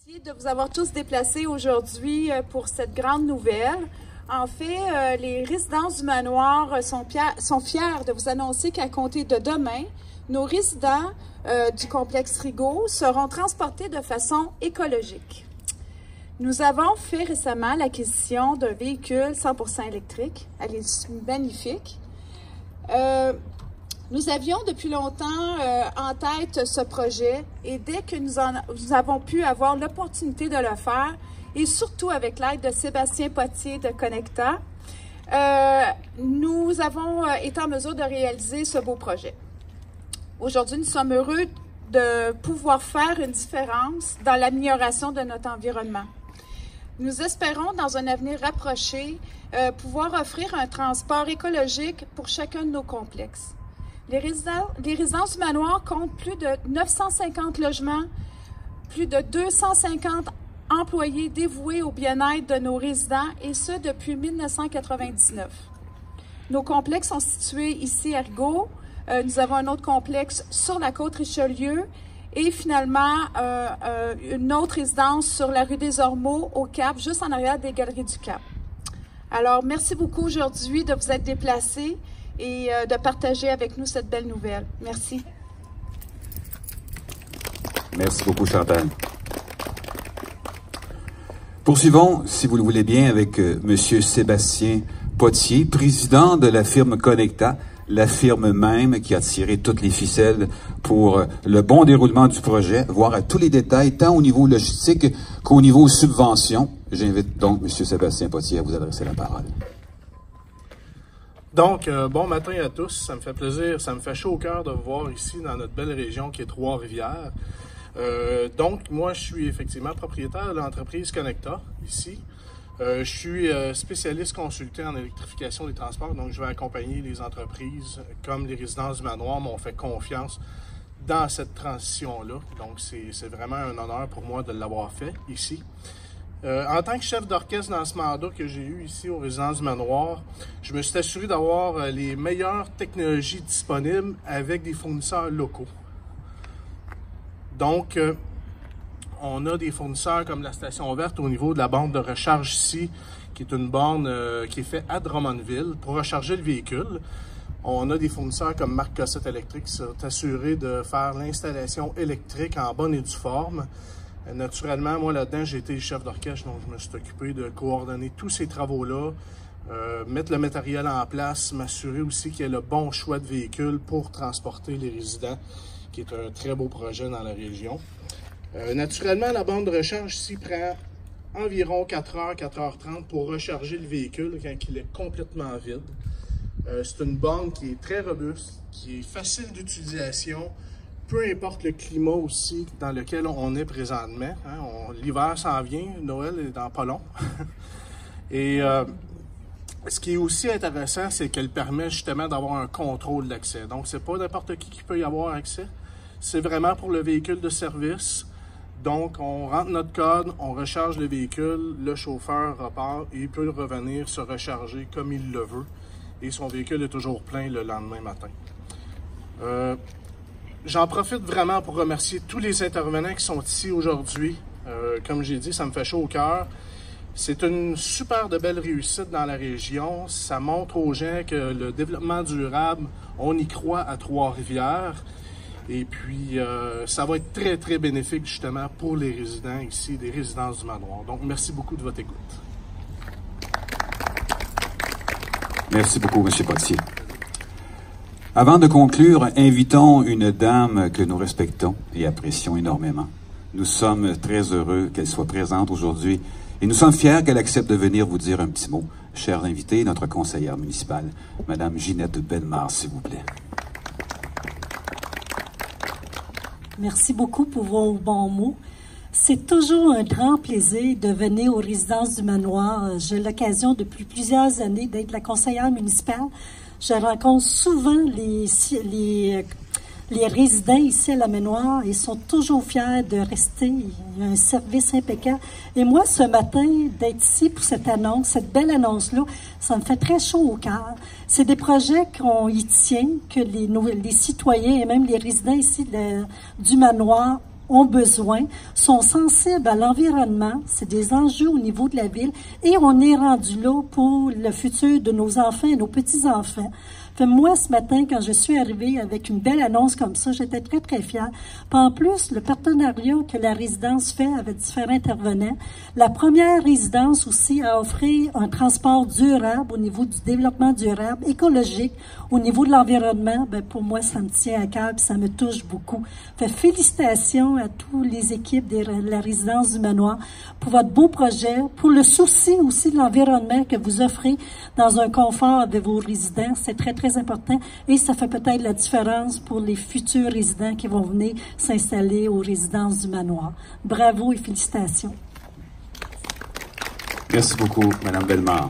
Merci de vous avoir tous déplacés aujourd'hui pour cette grande nouvelle. En fait, les résidences du manoir sont fiers de vous annoncer qu'à compter de demain, nos résidents du complexe Rigaud seront transportés de façon écologique. Nous avons fait récemment l'acquisition d'un véhicule 100% électrique. Elle est magnifique. Nous avions depuis longtemps en tête ce projet et dès que nous avons pu avoir l'opportunité de le faire, et surtout avec l'aide de Sébastien Potier de Connecta, nous avons été en mesure de réaliser ce beau projet. Aujourd'hui, nous sommes heureux de pouvoir faire une différence dans l'amélioration de notre environnement. Nous espérons, dans un avenir rapproché, pouvoir offrir un transport écologique pour chacun de nos complexes. Les résidences du manoir comptent plus de 950 logements, plus de 250 employés dévoués au bien-être de nos résidents, et ce depuis 1999. Nos complexes sont situés ici à Rigaud. Nous avons un autre complexe sur la côte Richelieu et finalement une autre résidence sur la rue des Ormeaux au Cap, juste en arrière des Galeries du Cap. Alors, merci beaucoup aujourd'hui de vous être déplacés et de partager avec nous cette belle nouvelle. Merci. Merci beaucoup, Chantal. Poursuivons, si vous le voulez bien, avec Monsieur Sébastien Potier, président de la firme Connecta, la firme même qui a tiré toutes les ficelles pour le bon déroulement du projet, voire à tous les détails, tant au niveau logistique qu'au niveau subvention. J'invite donc Monsieur Sébastien Potier à vous adresser la parole. Donc, bon matin à tous. Ça me fait plaisir, ça me fait chaud au cœur de vous voir ici dans notre belle région qui est Trois-Rivières. Donc, moi, je suis effectivement propriétaire de l'entreprise Connecta, ici. Je suis spécialiste consultant en électrification des transports, donc je vais accompagner les entreprises comme les résidences du manoir m'ont fait confiance dans cette transition-là. Donc, c'est vraiment un honneur pour moi de l'avoir fait ici. En tant que chef d'orchestre dans ce mandat que j'ai eu ici aux résidences du manoir, je me suis assuré d'avoir les meilleures technologies disponibles avec des fournisseurs locaux. Donc, on a des fournisseurs comme la station verte au niveau de la borne de recharge ici, qui est une borne qui est faite à Drummondville pour recharger le véhicule. On a des fournisseurs comme Marc Cossette Électrique qui sont assurés de faire l'installation électrique en bonne et due forme. Naturellement, moi là-dedans, j'ai été chef d'orchestre, donc je me suis occupé de coordonner tous ces travaux-là, mettre le matériel en place, m'assurer aussi qu'il y ait le bon choix de véhicule pour transporter les résidents, qui est un très beau projet dans la région. Naturellement, la borne de recharge ici prend environ 4h, 4h30 pour recharger le véhicule quand il est complètement vide. C'est une borne qui est très robuste, qui est facile d'utilisation, peu importe le climat aussi dans lequel on est présentement. Hein, l'hiver s'en vient, Noël est dans pas long. Et ce qui est aussi intéressant, c'est qu'elle permet justement d'avoir un contrôle d'accès. Donc, c'est pas n'importe qui peut y avoir accès. C'est vraiment pour le véhicule de service. Donc, on rentre notre code, on recharge le véhicule, le chauffeur repart et il peut revenir se recharger comme il le veut. Et son véhicule est toujours plein le lendemain matin. J'en profite vraiment pour remercier tous les intervenants qui sont ici aujourd'hui. Comme j'ai dit, ça me fait chaud au cœur. C'est une super de belle réussite dans la région. Ça montre aux gens que le développement durable, on y croit à Trois-Rivières. Et puis, ça va être très, très bénéfique justement pour les résidents ici, des résidences du manoir. Donc, merci beaucoup de votre écoute. Merci beaucoup, M. Potier. Avant de conclure, invitons une dame que nous respectons et apprécions énormément. Nous sommes très heureux qu'elle soit présente aujourd'hui et nous sommes fiers qu'elle accepte de venir vous dire un petit mot. Chers invités, notre conseillère municipale, Mme Ginette Bellemare, s'il vous plaît. Merci beaucoup pour vos bons mots. C'est toujours un grand plaisir de venir aux résidences du manoir. J'ai l'occasion depuis plusieurs années d'être la conseillère municipale. Je rencontre souvent les résidents ici à la manoir. Ils sont toujours fiers de rester. Il y a un service impeccable. Et moi, ce matin, d'être ici pour cette annonce, cette belle annonce-là, ça me fait très chaud au cœur. C'est des projets qu'on y tient, que les citoyens et même les résidents ici du manoir ont besoin, sont sensibles à l'environnement, c'est des enjeux au niveau de la ville, et on est rendu là pour le futur de nos enfants et nos petits-enfants. Fait, moi, ce matin, quand je suis arrivée avec une belle annonce comme ça, j'étais très, très fière. Puis en plus, le partenariat que la résidence fait avec différents intervenants, la première résidence aussi a offert un transport durable au niveau du développement durable, écologique, au niveau de l'environnement. Ben, pour moi, ça me tient à cœur et ça me touche beaucoup. Fait, félicitations à toutes les équipes de la résidence du Manoir pour votre beau projet, pour le souci aussi de l'environnement que vous offrez dans un confort avec vos résidents. C'est très, très important et ça fait peut-être la différence pour les futurs résidents qui vont venir s'installer aux résidences du Manoir. Bravo et félicitations. Merci beaucoup, Madame Bellemare.